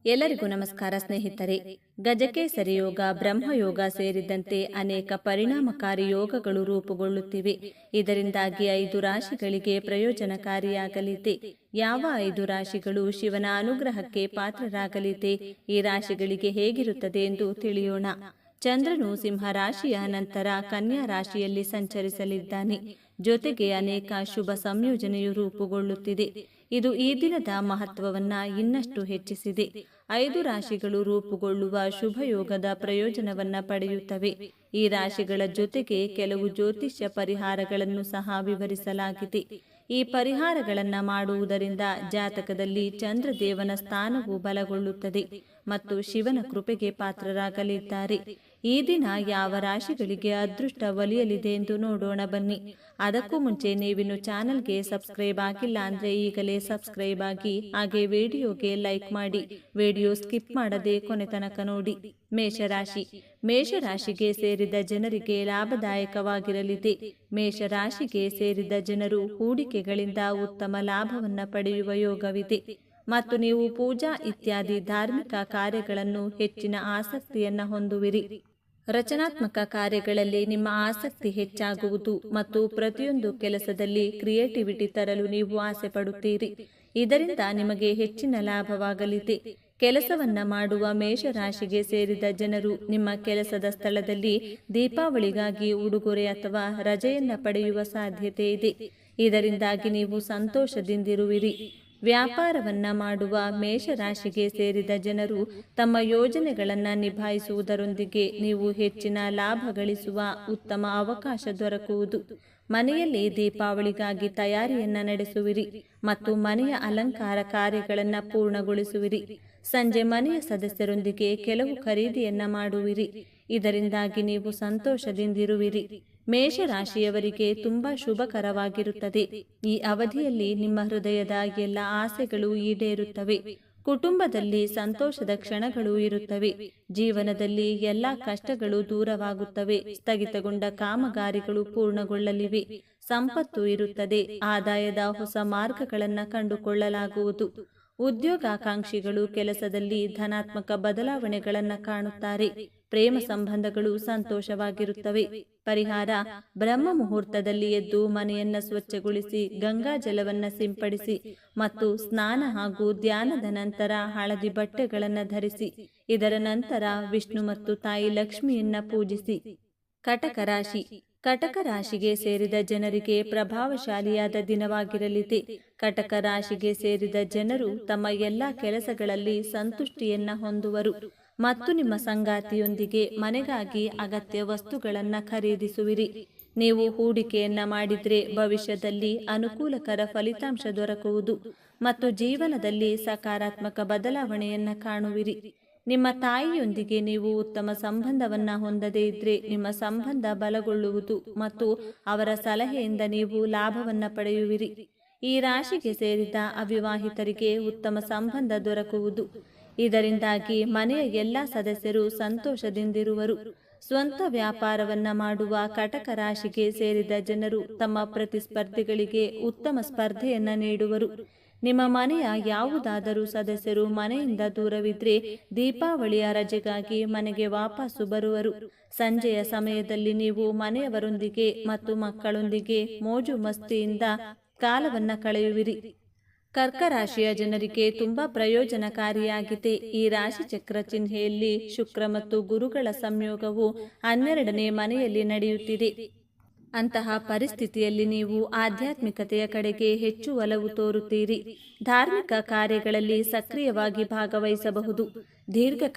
ಎಲ್ಲರಿಗೂ ನಮಸ್ಕಾರ ಸ್ನೇಹಿತರೆ. ಗಜಕೇಸರಿ ಯೋಗ, ಬ್ರಹ್ಮಯೋಗ ಸೇರಿದಂತೆ ಅನೇಕ ಪರಿಣಾಮಕಾರಿ ಯೋಗಗಳು ರೂಪುಗೊಳ್ಳುತ್ತಿವೆ. ಇದರಿಂದಾಗಿ 5 ರಾಶಿಗಳಿಗೆ ಪ್ರಯೋಜನಕಾರಿಯಾಗಲಿದೆ. ಯಾವ 5 ರಾಶಿಗಳು ಶಿವನ ಅನುಗ್ರಹಕ್ಕೆ ಪಾತ್ರರಾಗಲಿದೆ, ಈ ರಾಶಿಗಳಿಗೆ ಹೇಗಿರುತ್ತದೆ ಎಂದು ತಿಳಿಯೋಣ. ಚಂದ್ರನು ಸಿಂಹ ರಾಶಿಯ ನಂತರ ಕನ್ಯಾ ರಾಶಿಯಲ್ಲಿ ಸಂಚರಿಸಲಿದ್ದಾನೆ. ಜೊತೆಗೆ ಅನೇಕ ಶುಭ ಸಂಯೋಜನೆಯು ರೂಪುಗೊಳ್ಳುತ್ತಿದೆ. ಇದು ಈ ದಿನದ ಮಹತ್ವವನ್ನ ಇನ್ನಷ್ಟು ಹೆಚ್ಚಿಸಿದೆ. 5 ರಾಶಿಗಳು ರೂಪುಗೊಳ್ಳುವ ಶುಭಯೋಗದ ಪ್ರಯೋಜನವನ್ನ ಪಡೆಯುತ್ತವೆ. ಈ ರಾಶಿಗಳ ಜೊತೆಗೆ ಕೆಲವು ಜ್ಯೋತಿಷ್ಯ ಪರಿಹಾರಗಳನ್ನು ಸಹ ವಿವರಿಸಲಾಗಿದೆ. ಈ ಪರಿಹಾರಗಳನ್ನು ಮಾಡುವುದರಿಂದ ಜಾತಕದಲ್ಲಿ ಚಂದ್ರದೇವನ ಸ್ಥಾನವು ಬಲಗೊಳ್ಳುತ್ತದೆ ಮತ್ತು ಶಿವನ ಕೃಪೆಗೆ ಪಾತ್ರರಾಗಲಿದ್ದಾರೆ. ಈ ದಿನ ಯಾವ ರಾಶಿಗಳಿಗೆ ಅದೃಷ್ಟ ಒಲಿಯಲಿದೆ ಎಂದು ನೋಡೋಣ ಬನ್ನಿ. ಅದಕ್ಕೂ ಮುಂಚೆ ನೀವಿನ್ನು ಚಾನಲ್ಗೆ ಸಬ್ಸ್ಕ್ರೈಬ್ ಆಗಿಲ್ಲ ಅಂದ್ರೆ ಈಗಲೇ ಸಬ್ಸ್ಕ್ರೈಬ್ ಆಗಿ, ಹಾಗೆ ವಿಡಿಯೋಗೆ ಲೈಕ್ ಮಾಡಿ, ವಿಡಿಯೋ ಸ್ಕಿಪ್ ಮಾಡದೆ ಕೊನೆ ತನಕ ನೋಡಿ. ಮೇಷರಾಶಿ. ಮೇಷರಾಶಿಗೆ ಸೇರಿದ ಜನರಿಗೆ ಲಾಭದಾಯಕವಾಗಿರಲಿದೆ. ಮೇಷರಾಶಿಗೆ ಸೇರಿದ ಜನರು ಹೂಡಿಕೆಗಳಿಂದ ಉತ್ತಮ ಲಾಭವನ್ನ ಪಡೆಯುವ ಯೋಗವಿದೆ ಮತ್ತು ನೀವು ಪೂಜಾ ಇತ್ಯಾದಿ ಧಾರ್ಮಿಕ ಕಾರ್ಯಗಳನ್ನು ಹೆಚ್ಚಿನ ಆಸಕ್ತಿಯನ್ನ ಹೊಂದುವಿರಿ. ರಚನಾತ್ಮಕ ಕಾರ್ಯಗಳಲ್ಲಿ ನಿಮ್ಮ ಆಸಕ್ತಿ ಹೆಚ್ಚಾಗುವುದು ಮತ್ತು ಪ್ರತಿಯೊಂದು ಕೆಲಸದಲ್ಲಿ ಕ್ರಿಯೇಟಿವಿಟಿ ತರಲು ನೀವು ಆಸೆ ಪಡುತ್ತೀರಿ. ಇದರಿಂದ ನಿಮಗೆ ಹೆಚ್ಚಿನ ಲಾಭವಾಗಲಿದೆ. ಕೆಲಸವನ್ನ ಮಾಡುವ ಮೇಷರಾಶಿಗೆ ಸೇರಿದ ಜನರು ನಿಮ್ಮ ಕೆಲಸದ ಸ್ಥಳದಲ್ಲಿ ದೀಪಾವಳಿಗಾಗಿ ಉಡುಗೊರೆ ಅಥವಾ ರಜೆಯನ್ನ ಪಡೆಯುವ ಸಾಧ್ಯತೆ ಇದೆ. ಇದರಿಂದಾಗಿ ನೀವು ಸಂತೋಷದಿಂದಿರುವಿರಿ. ವ್ಯಾಪಾರವನ್ನ ಮಾಡುವ ಮೇಷರಾಶಿಗೆ ಸೇರಿದ ಜನರು ತಮ್ಮ ಯೋಜನೆಗಳನ್ನು ನಿಭಾಯಿಸುವುದರೊಂದಿಗೆ ನೀವು ಹೆಚ್ಚಿನ ಲಾಭ ಗಳಿಸುವ ಉತ್ತಮ ಅವಕಾಶ ದೊರಕುವುದು. ಮನೆಯಲ್ಲಿ ದೀಪಾವಳಿಗಾಗಿ ತಯಾರಿಯನ್ನ ನಡೆಸುವಿರಿ ಮತ್ತು ಮನೆಯ ಅಲಂಕಾರ ಕಾರ್ಯಗಳನ್ನು ಪೂರ್ಣಗೊಳಿಸುವಿರಿ. ಸಂಜೆ ಮನೆಯ ಸದಸ್ಯರೊಂದಿಗೆ ಕೆಲವು ಖರೀದಿಯನ್ನ ಮಾಡುವಿರಿ. ಇದರಿಂದಾಗಿ ನೀವು ಸಂತೋಷದಿಂದಿರುವಿರಿ. ಮೇಷರಾಶಿಯವರಿಗೆ ತುಂಬಾ ಶುಭಕರವಾಗಿರುತ್ತದೆ. ಈ ಅವಧಿಯಲ್ಲಿ ನಿಮ್ಮ ಹೃದಯದ ಎಲ್ಲ ಆಸೆಗಳು ಈಡೇರುತ್ತವೆ. ಕುಟುಂಬದಲ್ಲಿ ಸಂತೋಷದ ಕ್ಷಣಗಳು ಇರುತ್ತವೆ. ಜೀವನದಲ್ಲಿ ಎಲ್ಲ ಕಷ್ಟಗಳು ದೂರವಾಗುತ್ತವೆ. ಸ್ಥಗಿತಗೊಂಡ ಕಾಮಗಾರಿಗಳು ಪೂರ್ಣಗೊಳ್ಳಲಿವೆ. ಸಂಪತ್ತು ಇರುತ್ತದೆ. ಆದಾಯದ ಹೊಸ ಮಾರ್ಗಗಳನ್ನು ಕಂಡುಕೊಳ್ಳಲಾಗುವುದು. ಉದ್ಯೋಗಾಕಾಂಕ್ಷಿಗಳು ಕೆಲಸದಲ್ಲಿ ಧನಾತ್ಮಕ ಬದಲಾವಣೆಗಳನ್ನು ಕಾಣುತ್ತಾರೆ. ಪ್ರೇಮ ಸಂಬಂಧಗಳು ಸಂತೋಷವಾಗಿರುತ್ತವೆ. ಪರಿಹಾರ: ಬ್ರಹ್ಮ ಮುಹೂರ್ತದಲ್ಲಿ ಎದ್ದು ಮನೆಯನ್ನ ಸ್ವಚ್ಛಗೊಳಿಸಿ, ಗಂಗಾ ಜಲವನ್ನ ಸಿಂಪಡಿಸಿ ಮತ್ತು ಸ್ನಾನ ಹಾಗೂ ಧ್ಯಾನದ ನಂತರ ಹಳದಿ ಬಟ್ಟೆಗಳನ್ನು ಧರಿಸಿ. ಇದರ ನಂತರ ವಿಷ್ಣು ಮತ್ತು ತಾಯಿ ಲಕ್ಷ್ಮಿಯನ್ನ ಪೂಜಿಸಿ. ಕಟಕ ರಾಶಿ. ಕಟಕ ರಾಶಿಗೆ ಸೇರಿದ ಜನರಿಗೆ ಪ್ರಭಾವಶಾಲಿಯಾದ ದಿನವಾಗಿರಲಿದೆ. ಕಟಕ ರಾಶಿಗೆ ಸೇರಿದ ಜನರು ತಮ್ಮ ಎಲ್ಲ ಕೆಲಸಗಳಲ್ಲಿ ಸಂತುಷ್ಟಿಯನ್ನ ಹೊಂದುವರು ಮತ್ತು ನಿಮ್ಮ ಸಂಗಾತಿಯೊಂದಿಗೆ ಮನೆಗಾಗಿ ಅಗತ್ಯ ವಸ್ತುಗಳನ್ನು ಖರೀದಿಸುವಿರಿ. ನೀವು ಹೂಡಿಕೆಯನ್ನ ಮಾಡಿದ್ರೆ ಭವಿಷ್ಯದಲ್ಲಿ ಅನುಕೂಲಕರ ಫಲಿತಾಂಶ ದೊರಕುವುದು ಮತ್ತು ಜೀವನದಲ್ಲಿ ಸಕಾರಾತ್ಮಕ ಬದಲಾವಣೆಯನ್ನ ಕಾಣುವಿರಿ. ನಿಮ್ಮ ತಾಯಿಯೊಂದಿಗೆ ನೀವು ಉತ್ತಮ ಸಂಬಂಧವನ್ನ ಹೊಂದದೇ ಇದ್ರೆ ನಿಮ್ಮ ಸಂಬಂಧ ಬಲಗೊಳ್ಳುವುದು ಮತ್ತು ಅವರ ಸಲಹೆಯಿಂದ ನೀವು ಲಾಭವನ್ನ ಪಡೆಯುವಿರಿ. ಈ ರಾಶಿಗೆ ಸೇರಿದ ಅವಿವಾಹಿತರಿಗೆ ಉತ್ತಮ ಸಂಬಂಧ ದೊರಕುವುದು. ಇದರಿಂದಾಗಿ ಮನೆಯ ಎಲ್ಲ ಸದಸ್ಯರು ಸಂತೋಷದಿಂದಿರುವರು. ಸ್ವಂತ ವ್ಯಾಪಾರವನ್ನ ಮಾಡುವ ಕಟಕ ರಾಶಿಗೆ ಸೇರಿದ ಜನರು ತಮ್ಮ ಪ್ರತಿಸ್ಪರ್ಧಿಗಳಿಗೆ ಉತ್ತಮ ಸ್ಪರ್ಧೆಯನ್ನ ನೀಡುವರು. ನಿಮ್ಮ ಮನೆಯ ಯಾವುದಾದರೂ ಸದಸ್ಯರು ಮನೆಯಿಂದ ದೂರವಿದ್ರೆ ದೀಪಾವಳಿಯ ರಜೆಗಾಗಿ ಮನೆಗೆ ವಾಪಸ್ಸು ಬರುವರು. ಸಂಜೆಯ ಸಮಯದಲ್ಲಿ ನೀವು ಮನೆಯವರೊಂದಿಗೆ ಮತ್ತು ಮಕ್ಕಳೊಂದಿಗೆ ಮೋಜು ಮಸ್ತಿಯಿಂದ ಕಾಲವನ್ನ ಕಳೆಯುವಿರಿ. ಕರ್ಕ ರಾಶಿಯ ಜನರಿಗೆ ತುಂಬಾ ಪ್ರಯೋಜನಕಾರಿಯಾಗಿದೆ. ಈ ರಾಶಿ ಚಕ್ರ ಚಿಹ್ನೆಯಲ್ಲಿ ಶುಕ್ರ ಮತ್ತು ಗುರುಗಳ ಸಂಯೋಗವು 12ನೇ ಮನೆಯಲ್ಲಿ ನಡೆಯುತ್ತಿದೆ. ಅಂತಹ ಪರಿಸ್ಥಿತಿಯಲ್ಲಿ ನೀವು ಆಧ್ಯಾತ್ಮಿಕತೆಯ ಕಡೆಗೆ ಹೆಚ್ಚು ಒಲವು ತೋರುತ್ತೀರಿ. ಧಾರ್ಮಿಕ ಕಾರ್ಯಗಳಲ್ಲಿ ಸಕ್ರಿಯವಾಗಿ ಭಾಗವಹಿಸಬಹುದು.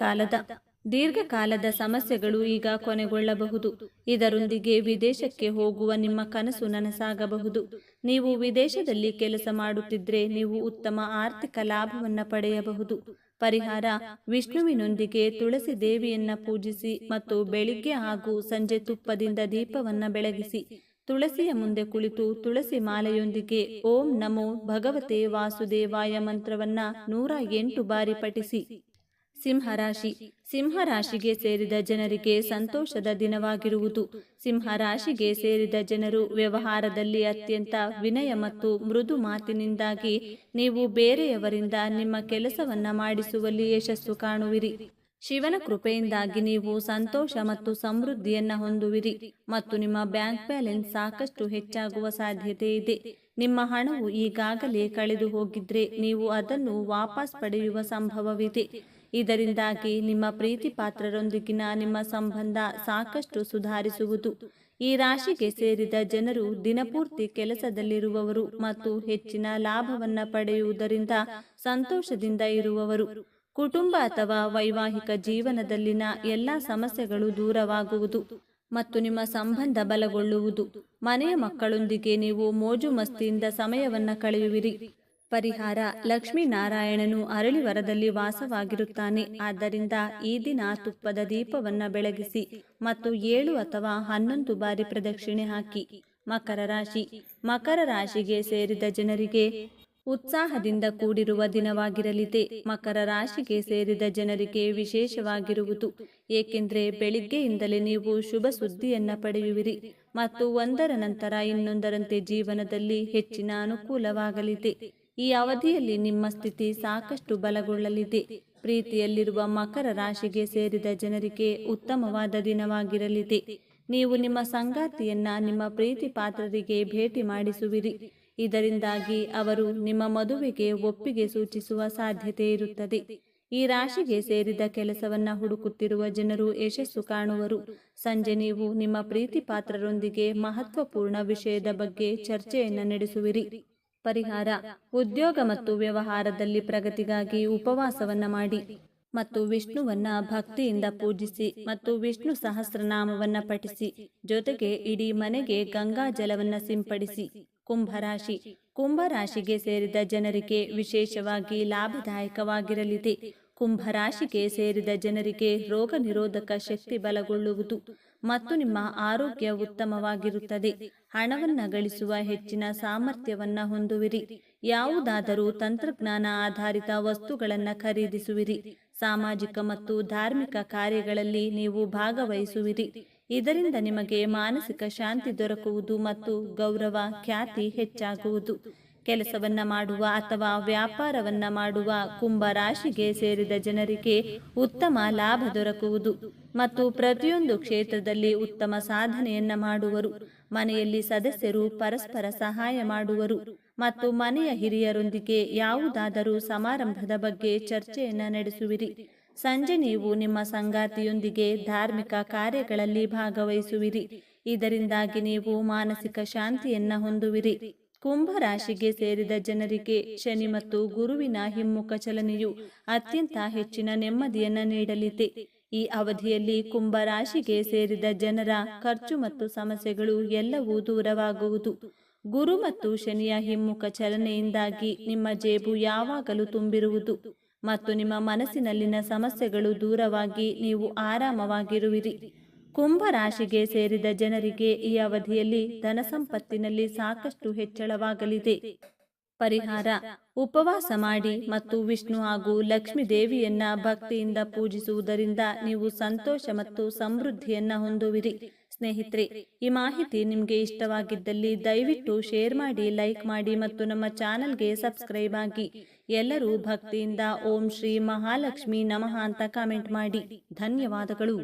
ದೀರ್ಘಕಾಲದ ಸಮಸ್ಯೆಗಳು ಈಗ ಕೊನೆಗೊಳ್ಳಬಹುದು. ಇದರೊಂದಿಗೆ ವಿದೇಶಕ್ಕೆ ಹೋಗುವ ನಿಮ್ಮ ಕನಸು ನನಸಾಗಬಹುದು. ನೀವು ವಿದೇಶದಲ್ಲಿ ಕೆಲಸ ಮಾಡುತ್ತಿದ್ರೆ ನೀವು ಉತ್ತಮ ಆರ್ಥಿಕ ಲಾಭವನ್ನ ಪಡೆಯಬಹುದು. ಪರಿಹಾರ: ವಿಷ್ಣುವಿನೊಂದಿಗೆ ತುಳಸಿ ದೇವಿಯನ್ನ ಪೂಜಿಸಿ ಮತ್ತು ಬೆಳಿಗ್ಗೆ ಹಾಗೂ ಸಂಜೆ ತುಪ್ಪದಿಂದ ದೀಪವನ್ನ ಬೆಳಗಿಸಿ. ತುಳಸಿಯ ಮುಂದೆ ಕುಳಿತು ತುಳಸಿ ಮಾಲೆಯೊಂದಿಗೆ ಓಂ ನಮೋ ಭಗವತೆ ವಾಸುದೇವಾಯ ಮಂತ್ರವನ್ನ 108 ಬಾರಿ ಪಠಿಸಿ. ಸಿಂಹರಾಶಿ. ಸಿಂಹರಾಶಿಗೆ ಸೇರಿದ ಜನರಿಗೆ ಸಂತೋಷದ ದಿನವಾಗಿರುವುದು. ಸಿಂಹರಾಶಿಗೆ ಸೇರಿದ ಜನರು ವ್ಯವಹಾರದಲ್ಲಿ ಅತ್ಯಂತ ವಿನಯ ಮತ್ತು ಮೃದು ಮಾತಿನಿಂದಾಗಿ ನೀವು ಬೇರೆಯವರಿಂದ ನಿಮ್ಮ ಕೆಲಸವನ್ನ ಮಾಡಿಸುವಲ್ಲಿ ಯಶಸ್ಸು ಕಾಣುವಿರಿ. ಶಿವನ ಕೃಪೆಯಿಂದಾಗಿ ನೀವು ಸಂತೋಷ ಮತ್ತು ಸಮೃದ್ಧಿಯನ್ನ ಹೊಂದುವಿರಿ ಮತ್ತು ನಿಮ್ಮ ಬ್ಯಾಂಕ್ ಬ್ಯಾಲೆನ್ಸ್ ಸಾಕಷ್ಟು ಹೆಚ್ಚಾಗುವ ಸಾಧ್ಯತೆ ಇದೆ. ನಿಮ್ಮ ಹಣವು ಈಗಾಗಲೇ ಕಳೆದು ಹೋಗಿದ್ರೆ ನೀವು ಅದನ್ನು ವಾಪಸ್ ಪಡೆಯುವ ಸಂಭವವಿದೆ. ಇದರಿಂದಾಗಿ ನಿಮ್ಮ ಪ್ರೀತಿ ಪಾತ್ರರೊಂದಿಗಿನ ನಿಮ್ಮ ಸಂಬಂಧ ಸಾಕಷ್ಟು ಸುಧಾರಿಸುವುದು. ಈ ರಾಶಿಗೆ ಸೇರಿದ ಜನರು ದಿನಪೂರ್ತಿ ಕೆಲಸದಲ್ಲಿರುವವರು ಮತ್ತು ಹೆಚ್ಚಿನ ಲಾಭವನ್ನ ಪಡೆಯುವುದರಿಂದ ಸಂತೋಷದಿಂದ ಇರುವವರು. ಕುಟುಂಬ ಅಥವಾ ವೈವಾಹಿಕ ಜೀವನದಲ್ಲಿನ ಎಲ್ಲ ಸಮಸ್ಯೆಗಳು ದೂರವಾಗುವುದು ಮತ್ತು ನಿಮ್ಮ ಸಂಬಂಧ ಬಲಗೊಳ್ಳುವುದು. ಮನೆಯ ಮಕ್ಕಳೊಂದಿಗೆ ನೀವು ಮೋಜು ಮಸ್ತಿಯಿಂದ ಸಮಯವನ್ನ ಕಳೆಯುವಿರಿ. ಪರಿಹಾರ: ಲಕ್ಷ್ಮೀನಾರಾಯಣನು ಅರಳಿವರದಲ್ಲಿ ವಾಸವಾಗಿರುತ್ತಾನೆ. ಆದ್ದರಿಂದ ಈ ದಿನ ತುಪ್ಪದ ದೀಪವನ್ನ ಬೆಳಗಿಸಿ ಮತ್ತು 7 ಅಥವಾ 11 ಬಾರಿ ಪ್ರದಕ್ಷಿಣೆ ಹಾಕಿ. ಮಕರ ರಾಶಿ. ಮಕರ ರಾಶಿಗೆ ಸೇರಿದ ಜನರಿಗೆ ಉತ್ಸಾಹದಿಂದ ಕೂಡಿರುವ ದಿನವಾಗಿರಲಿದೆ. ಮಕರ ರಾಶಿಗೆ ಸೇರಿದ ಜನರಿಗೆ ವಿಶೇಷವಾಗಿರುವುದು, ಏಕೆಂದರೆ ಬೆಳಿಗ್ಗೆಯಿಂದಲೇ ನೀವು ಶುಭ ಸುದ್ದಿಯನ್ನ ಪಡೆಯುವಿರಿ ಮತ್ತು ಒಂದರ ನಂತರ ಇನ್ನೊಂದರಂತೆ ಜೀವನದಲ್ಲಿ ಹೆಚ್ಚಿನ ಅನುಕೂಲವಾಗಲಿದೆ. ಈ ಅವಧಿಯಲ್ಲಿ ನಿಮ್ಮ ಸ್ಥಿತಿ ಸಾಕಷ್ಟು ಬಲಗೊಳ್ಳಲಿದೆ. ಪ್ರೀತಿಯಲ್ಲಿರುವ ಮಕರ ರಾಶಿಗೆ ಸೇರಿದ ಜನರಿಗೆ ಉತ್ತಮವಾದ ದಿನವಾಗಿರಲಿದೆ. ನೀವು ನಿಮ್ಮ ಸಂಗಾತಿಯನ್ನ ನಿಮ್ಮ ಪ್ರೀತಿ ಪಾತ್ರರಿಗೆ ಭೇಟಿ ಮಾಡಿಸುವಿರಿ. ಇದರಿಂದಾಗಿ ಅವರು ನಿಮ್ಮ ಮದುವೆಗೆ ಒಪ್ಪಿಗೆ ಸೂಚಿಸುವ ಸಾಧ್ಯತೆ ಇರುತ್ತದೆ. ಈ ರಾಶಿಗೆ ಸೇರಿದ ಕೆಲಸವನ್ನ ಹುಡುಕುತ್ತಿರುವ ಜನರು ಯಶಸ್ಸು ಕಾಣುವರು. ಸಂಜೆ ನೀವು ನಿಮ್ಮ ಪ್ರೀತಿ ಪಾತ್ರರೊಂದಿಗೆ ಮಹತ್ವಪೂರ್ಣ ವಿಷಯದ ಬಗ್ಗೆ ಚರ್ಚೆಯನ್ನು ನಡೆಸುವಿರಿ. ಪರಿಹಾರ: ಉದ್ಯೋಗ ಮತ್ತು ವ್ಯವಹಾರದಲ್ಲಿ ಪ್ರಗತಿಗಾಗಿ ಉಪವಾಸವನ್ನ ಮಾಡಿ ಮತ್ತು ವಿಷ್ಣುವನ್ನ ಭಕ್ತಿಯಿಂದ ಪೂಜಿಸಿ ಮತ್ತು ವಿಷ್ಣು ಸಹಸ್ರನಾಮವನ್ನ ಪಠಿಸಿ. ಜೊತೆಗೆ ಇಡೀ ಮನೆಗೆ ಗಂಗಾ ಜಲವನ್ನ ಸಿಂಪಡಿಸಿ. ಕುಂಭರಾಶಿ. ಕುಂಭರಾಶಿಗೆ ಸೇರಿದ ಜನರಿಗೆ ವಿಶೇಷವಾಗಿ ಲಾಭದಾಯಕವಾಗಿರಲಿದೆ. ಕುಂಭರಾಶಿಗೆ ಸೇರಿದ ಜನರಿಗೆ ರೋಗ ನಿರೋಧಕ ಶಕ್ತಿ ಬಲಗೊಳ್ಳುವುದು ಮತ್ತು ನಿಮ್ಮ ಆರೋಗ್ಯ ಉತ್ತಮವಾಗಿರುತ್ತದೆ. ಹಣವನ್ನ ಗಳಿಸುವ ಹೆಚ್ಚಿನ ಸಾಮರ್ಥ್ಯವನ್ನ ಹೊಂದುವಿರಿ. ಯಾವುದಾದರೂ ತಂತ್ರಜ್ಞಾನ ಆಧಾರಿತ ವಸ್ತುಗಳನ್ನು ಖರೀದಿಸುವಿರಿ. ಸಾಮಾಜಿಕ ಮತ್ತು ಧಾರ್ಮಿಕ ಕಾರ್ಯಗಳಲ್ಲಿ ನೀವು ಭಾಗವಹಿಸುವಿರಿ. ಇದರಿಂದ ನಿಮಗೆ ಮಾನಸಿಕ ಶಾಂತಿ ದೊರಕುವುದು ಮತ್ತು ಗೌರವ ಖ್ಯಾತಿ ಹೆಚ್ಚಾಗುವುದು. ಕೆಲಸವನ್ನ ಮಾಡುವ ಅಥವಾ ವ್ಯಾಪಾರವನ್ನ ಮಾಡುವ ಕುಂಭ ರಾಶಿಗೆ ಸೇರಿದ ಜನರಿಗೆ ಉತ್ತಮ ಲಾಭ ದೊರಕುವುದು ಮತ್ತು ಪ್ರತಿಯೊಂದು ಕ್ಷೇತ್ರದಲ್ಲಿ ಉತ್ತಮ ಸಾಧನೆಯನ್ನ ಮಾಡುವರು. ಮನೆಯಲ್ಲಿ ಸದಸ್ಯರು ಪರಸ್ಪರ ಸಹಾಯ ಮಾಡುವರು ಮತ್ತು ಮನೆಯ ಹಿರಿಯರೊಂದಿಗೆ ಯಾವುದಾದರೂ ಸಮಾರಂಭದ ಬಗ್ಗೆ ಚರ್ಚೆಯನ್ನ ನಡೆಸುವಿರಿ. ಸಂಜೆ ನೀವು ನಿಮ್ಮ ಸಂಗಾತಿಯೊಂದಿಗೆ ಧಾರ್ಮಿಕ ಕಾರ್ಯಗಳಲ್ಲಿ ಭಾಗವಹಿಸುವಿರಿ. ಇದರಿಂದಾಗಿ ನೀವು ಮಾನಸಿಕ ಶಾಂತಿಯನ್ನ ಹೊಂದುವಿರಿ. ಕುಂಭ ರಾಶಿಗೆ ಸೇರಿದ ಜನರಿಗೆ ಶನಿ ಮತ್ತು ಗುರುವಿನ ಹಿಮ್ಮುಖ ಚಲನೆಯು ಅತ್ಯಂತ ಹೆಚ್ಚಿನ ನೆಮ್ಮದಿಯನ್ನ ನೀಡಲಿದೆ. ಈ ಅವಧಿಯಲ್ಲಿ ಕುಂಭ ರಾಶಿಗೆ ಸೇರಿದ ಜನರ ಖರ್ಚು ಮತ್ತು ಸಮಸ್ಯೆಗಳು ಎಲ್ಲವೂ ದೂರವಾಗುವುದು. ಗುರು ಮತ್ತು ಶನಿಯ ಹಿಮ್ಮುಖ ಚಲನೆಯಿಂದಾಗಿ ನಿಮ್ಮ ಜೇಬು ಯಾವಾಗಲೂ ತುಂಬಿರುವುದು ಮತ್ತು ನಿಮ್ಮ ಮನಸ್ಸಿನಲ್ಲಿನ ಸಮಸ್ಯೆಗಳು ದೂರವಾಗಿ ನೀವು ಆರಾಮವಾಗಿರುವಿರಿ. ಕುಂಭ ರಾಶಿಗೆ ಸೇರಿದ ಜನರಿಗೆ ಈ ಅವಧಿಯಲ್ಲಿ ಧನ ಸಂಪತ್ತಿನಲ್ಲಿ ಸಾಕಷ್ಟು ಹೆಚ್ಚಳವಾಗಲಿದೆ. ಪರಿಹಾರ: ಉಪವಾಸ ಮಾಡಿ ಮತ್ತು ವಿಷ್ಣು ಹಾಗೂ ಲಕ್ಷ್ಮೀ ದೇವಿಯನ್ನ ಭಕ್ತಿಯಿಂದ ಪೂಜಿಸುವುದರಿಂದ ನೀವು ಸಂತೋಷ ಮತ್ತು ಸಮೃದ್ಧಿಯನ್ನ ಹೊಂದುವಿರಿ. ಸ್ನೇಹಿತರೆ, ಈ ಮಾಹಿತಿ ನಿಮಗೆ ಇಷ್ಟವಾಗಿದ್ದಲ್ಲಿ ದಯವಿಟ್ಟು ಶೇರ್ ಮಾಡಿ, ಲೈಕ್ ಮಾಡಿ ಮತ್ತು ನಮ್ಮ ಚಾನಲ್ಗೆ ಸಬ್ಸ್ಕ್ರೈಬ್ ಆಗಿ. ಎಲ್ಲರೂ ಭಕ್ತಿಯಿಂದ ಓಂ ಶ್ರೀ ಮಹಾಲಕ್ಷ್ಮಿ ನಮಃ ಅಂತ ಕಾಮೆಂಟ್ ಮಾಡಿ. ಧನ್ಯವಾದಗಳು.